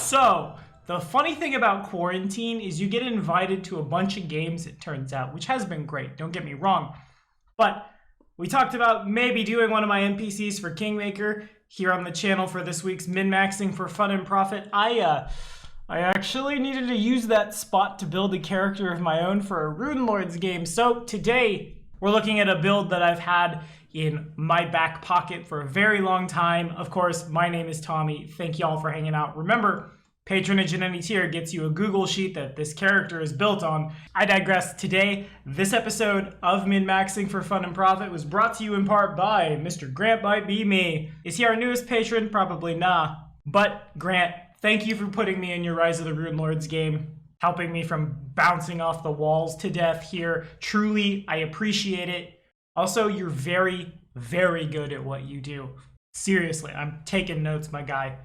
So, the funny thing about quarantine is you get invited to a bunch of games, it turns out, which has been great, don't get me wrong. But we talked about maybe doing one of my NPCs for Kingmaker here on the channel for this week's min-maxing for fun and profit. I actually needed to use that spot to build a character of my own for a Rune Lords game. So today, we're looking at a build that I've had in my back pocket for a very long time. Of course, my name is Tommy. Thank y'all for hanging out. Remember, patronage in any tier gets you a Google sheet that this character is built on. I digress. Today, this episode of Min-Maxing for Fun and Profit was brought to you in part by Mr. Grant Might Be Me. Is he our newest patron? Probably nah. But Grant, thank you for putting me in your Rise of the Rune Lords game, helping me from bouncing off the walls to death here. Truly, I appreciate it. Also, you're very, very good at what you do. Seriously, I'm taking notes, my guy.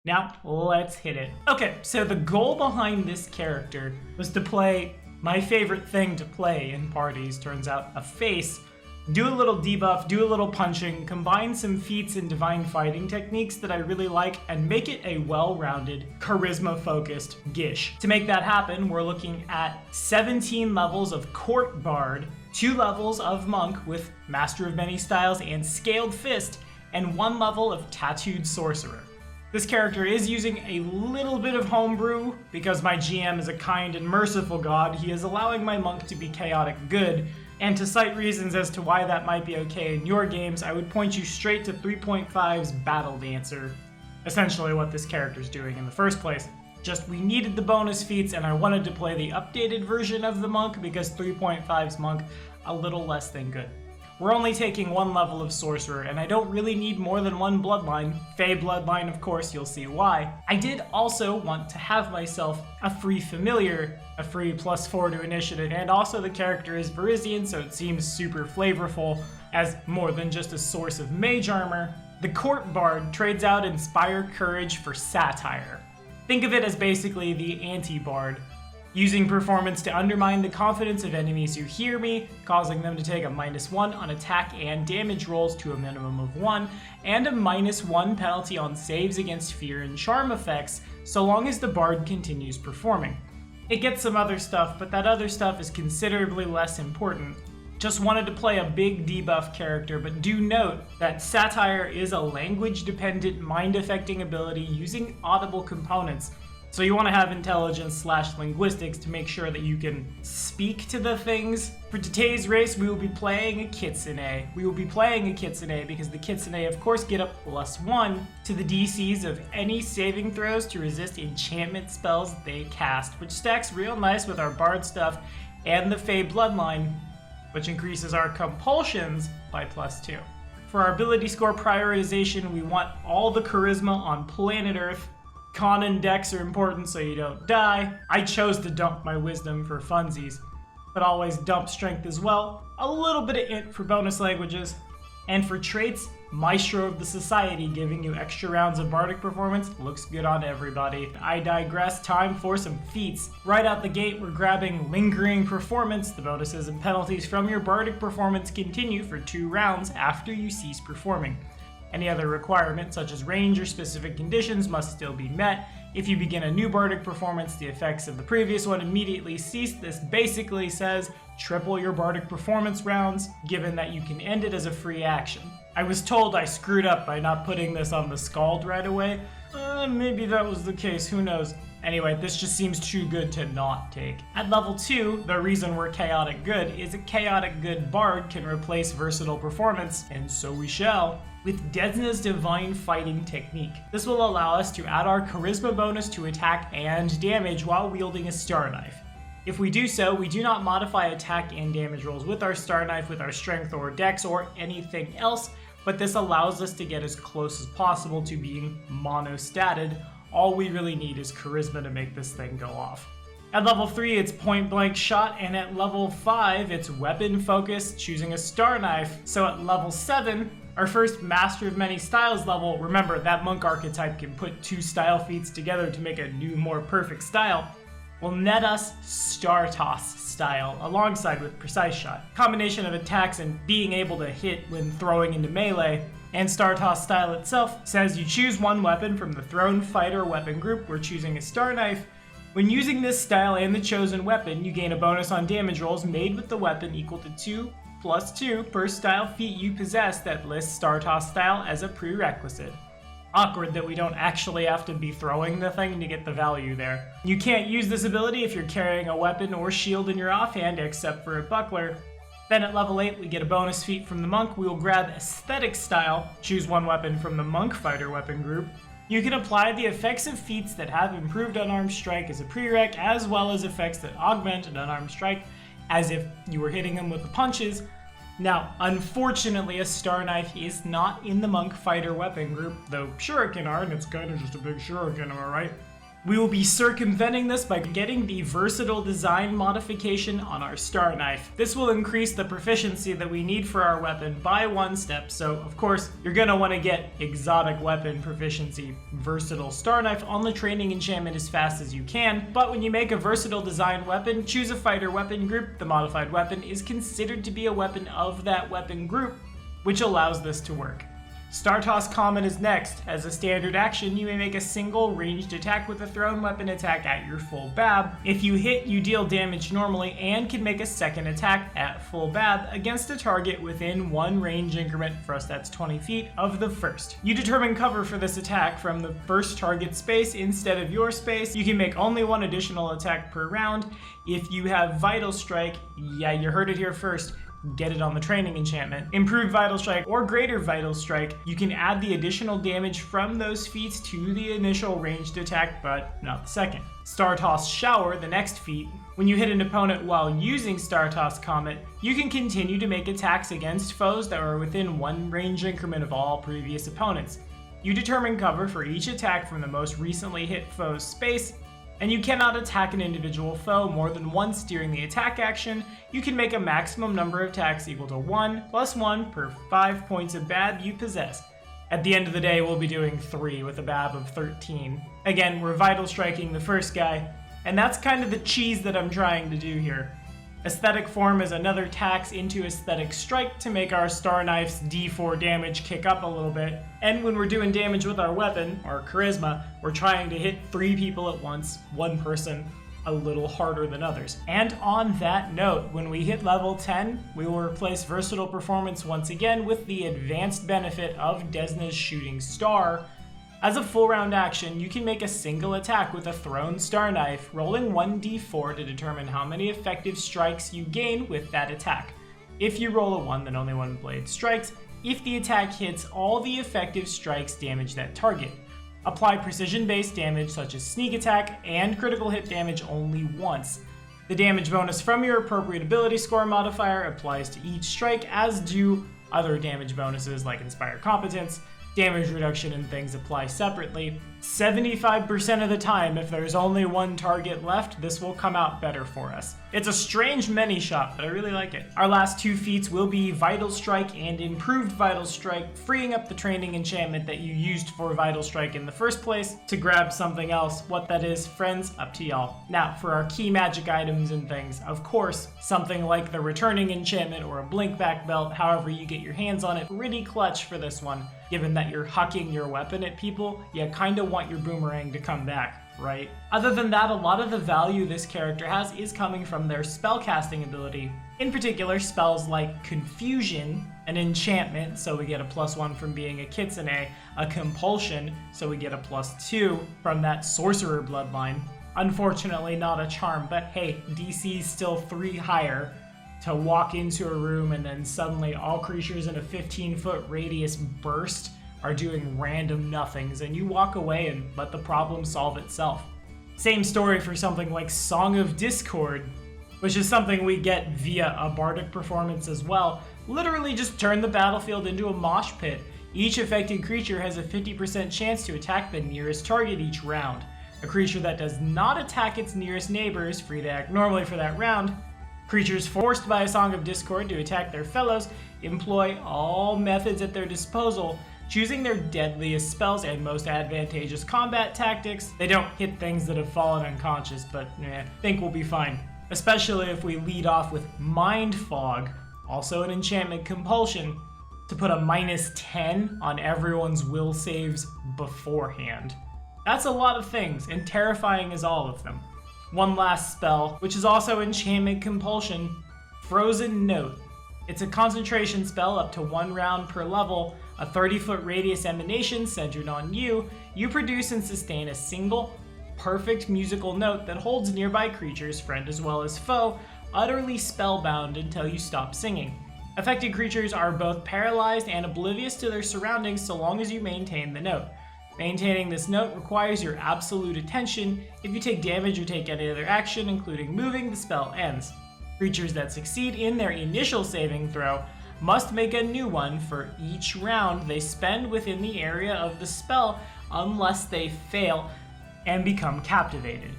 Now, let's hit it. Okay, so the goal behind this character was to play my favorite thing to play in parties, turns out, a face, do a little debuff, do a little punching, combine some feats and divine fighting techniques that I really like, and make it a well-rounded, charisma-focused Gish. To make that happen, we're looking at 17 levels of Court Bard, 2 levels of Monk with Master of Many Styles and Scaled Fist, and 1 level of Tattooed Sorcerer. This character is using a little bit of homebrew because my GM is a kind and merciful god. He is allowing my monk to be chaotic good, and to cite reasons as to why that might be okay in your games, I would point you straight to 3.5's Battle Dancer. Essentially what this character's doing in the first place. Just we needed the bonus feats and I wanted to play the updated version of the monk because 3.5's monk a little less than good. We're only taking 1 level of Sorcerer, and I don't really need more than 1 bloodline. Fey bloodline, of course, you'll see why. I did also want to have myself a free familiar, a free +4 to initiative, and also the character is Varisian, so it seems super flavorful as more than just a source of mage armor. The Court Bard trades out Inspire Courage for Satire. Think of it as basically the anti-bard, using performance to undermine the confidence of enemies who hear me, causing them to take a -1 on attack and damage rolls to a minimum of 1, and a -1 penalty on saves against fear and charm effects, so long as the bard continues performing. It gets some other stuff, but that other stuff is considerably less important. Just wanted to play a big debuff character, but do note that Satire is a language-dependent, mind-affecting ability using audible components. So you want to have intelligence/linguistics to make sure that you can speak to the things. For today's race, we will be playing a Kitsune. We will be playing a Kitsune because the Kitsune, of course, get a +1 to the DCs of any saving throws to resist enchantment spells they cast, which stacks real nice with our Bard stuff and the Fey bloodline, which increases our compulsions by +2. For our ability score prioritization, we want all the charisma on planet Earth. Con and Dex are important so you don't die. I chose to dump my wisdom for funsies, but always dump strength as well. A little bit of int for bonus languages. And for traits, Maestro of the Society, giving you extra rounds of bardic performance, looks good on everybody. I digress, time for some feats. Right out the gate, we're grabbing Lingering Performance. The bonuses and penalties from your bardic performance continue for 2 rounds after you cease performing. Any other requirements, such as range or specific conditions, must still be met. If you begin a new bardic performance, the effects of the previous one immediately cease. This basically says triple your bardic performance rounds, given that you can end it as a free action. I was told I screwed up by not putting this on the Scald right away. Maybe that was the case, who knows. Anyway, this just seems too good to not take. At level 2, the reason we're chaotic good is a chaotic good bard can replace versatile performance, and so we shall, with Desna's Divine Fighting Technique. This will allow us to add our charisma bonus to attack and damage while wielding a Star Knife. If we do so, we do not modify attack and damage rolls with our Star Knife, with our strength or dex or anything else, but this allows us to get as close as possible to being mono-statted. All we really need is charisma to make this thing go off. At level 3, it's point blank shot, and at level 5, it's weapon focus, choosing a Star Knife. So at level 7, our first Master of Many Styles level, remember that monk archetype can put 2 style feats together to make a new, more perfect style. will net us Star Toss style alongside with Precise Shot. Combination of attacks and being able to hit when throwing into melee, and Star Toss style itself says you choose one weapon from the thrown fighter weapon group. We're choosing a Star Knife. When using this style and the chosen weapon, you gain a bonus on damage rolls made with the weapon equal to 2 + 2 per style feat you possess that lists Star Toss style as a prerequisite. Awkward that we don't actually have to be throwing the thing to get the value there. You can't use this ability if you're carrying a weapon or shield in your offhand except for a buckler. Then at level 8 we get a bonus feat from the monk. We will grab aesthetic style, choose one weapon from the monk fighter weapon group. You can apply the effects of feats that have improved unarmed strike as a prereq, as well as effects that augment an unarmed strike as if you were hitting them with the punches. Now, unfortunately, a Star Knife is not in the monk fighter weapon group, though shuriken are, and it's kind of just a big shuriken, am I right? We will be circumventing this by getting the versatile design modification on our Star Knife. This will increase the proficiency that we need for our weapon by 1 step, so of course, you're gonna wanna get exotic weapon proficiency, versatile Star Knife on the training enchantment as fast as you can, but when you make a versatile design weapon, choose a fighter weapon group. The modified weapon is considered to be a weapon of that weapon group, which allows this to work. Star Toss Common is next. As a standard action, you may make a single ranged attack with a thrown weapon attack at your full BAB. If you hit, you deal damage normally and can make a second attack at full BAB against a target within 1 range increment, for us that's 20 feet, of the first. You determine cover for this attack from the first target space instead of your space. You can make only 1 additional attack per round. If you have Vital Strike, yeah, you heard it here first, get it on the training enchantment. Improved Vital Strike or Greater Vital Strike, you can add the additional damage from those feats to the initial ranged attack, but not the second. Star Toss Shower, the next feat. When you hit an opponent while using Star Toss Comet, you can continue to make attacks against foes that are within 1 range increment of all previous opponents. You determine cover for each attack from the most recently hit foe's space, and you cannot attack an individual foe more than once during the attack action. You can make a maximum number of attacks equal to 1 + 1 per 5 points of BAB you possess. At the end of the day, we'll be doing 3 with a BAB of 13. Again, we're Vital Striking the first guy, and that's kind of the cheese that I'm trying to do here. Aesthetic Form is another tax into Aesthetic Strike to make our Star Knife's D4 damage kick up a little bit. And when we're doing damage with our weapon, our Charisma, we're trying to hit 3 people at once, 1 person, a little harder than others. And on that note, when we hit level 10, we will replace Versatile Performance once again with the advanced benefit of Desna's Shooting Star. As a full round action, you can make a single attack with a thrown Star Knife, rolling 1d4 to determine how many effective strikes you gain with that attack. If you roll a 1, then only 1 blade strikes. If the attack hits, all the effective strikes damage that target. Apply precision-based damage such as sneak attack and critical hit damage only once. The damage bonus from your appropriate ability score modifier applies to each strike, as do other damage bonuses like Inspire Competence. Damage reduction and things apply separately. 75% of the time, if there's only 1 target left, this will come out better for us. It's a strange mini-shot, but I really like it. Our last 2 feats will be Vital Strike and Improved Vital Strike, freeing up the training enchantment that you used for Vital Strike in the first place to grab something else. What that is, friends, up to y'all. Now, for our key magic items and things, of course, something like the Returning Enchantment or a Blinkback Belt, however you get your hands on it, pretty clutch for this one. Given that you're hucking your weapon at people, you kinda want your boomerang to come back, right? Other than that, a lot of the value this character has is coming from their spellcasting ability. In particular, spells like Confusion, an enchantment, so we get a +1 from being a Kitsune, a Compulsion, so we get a +2 from that Sorcerer bloodline. Unfortunately, not a charm, but hey, DC's still 3 higher. To walk into a room and then suddenly all creatures in a 15-foot radius burst are doing random nothings, and you walk away and let the problem solve itself. Same story for something like Song of Discord, which is something we get via a bardic performance as well. Literally just turn the battlefield into a mosh pit. Each affected creature has a 50% chance to attack the nearest target each round. A creature that does not attack its nearest neighbor is free to act normally for that round. Creatures forced by a Song of Discord to attack their fellows employ all methods at their disposal choosing their deadliest spells and most advantageous combat tactics. They don't hit things that have fallen unconscious, but I think we'll be fine. Especially if we lead off with Mind Fog, also an enchantment compulsion, to put a -10 on everyone's will saves beforehand. That's a lot of things, and terrifying is all of them. One last spell, which is also enchantment compulsion, Frozen Note. It's a concentration spell up to 1 round per level, a 30-foot radius emanation centered on you. You produce and sustain a single, perfect musical note that holds nearby creatures, friend as well as foe, utterly spellbound until you stop singing. Affected creatures are both paralyzed and oblivious to their surroundings so long as you maintain the note. Maintaining this note requires your absolute attention. If you take damage or take any other action, including moving, the spell ends. Creatures that succeed in their initial saving throw must make a new one for each round they spend within the area of the spell unless they fail and become captivated.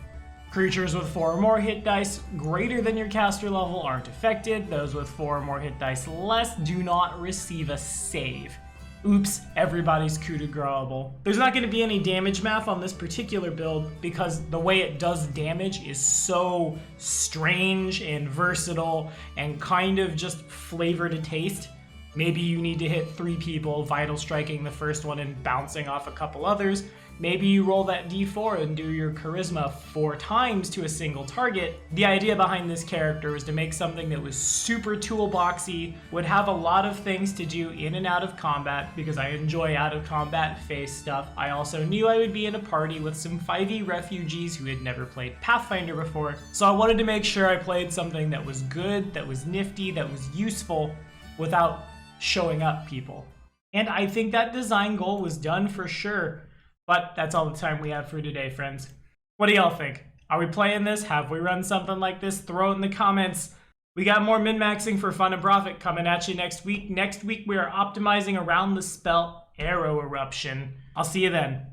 Creatures with 4 or more hit dice greater than your caster level aren't affected. Those with 4 or more hit dice less do not receive a save. Oops, everybody's coup de grace-able. There's not going to be any damage math on this particular build because the way it does damage is so strange and versatile and kind of just flavor to taste. Maybe you need to hit 3 people, vital striking the first one and bouncing off a couple others. Maybe you roll that d4 and do your charisma 4 times to a single target. The idea behind this character was to make something that was super toolboxy, would have a lot of things to do in and out of combat because I enjoy out of combat phase stuff. I also knew I would be in a party with some 5e refugees who had never played Pathfinder before, so I wanted to make sure I played something that was good, that was nifty, that was useful without showing up people. And I think that design goal was done for sure. But that's all the time we have for today, friends. What do y'all think? Are we playing this? Have we run something like this? Throw it in the comments. We got more min-maxing for fun and profit coming at you next week. Next week, we are optimizing around the spell Arrow Eruption. I'll see you then.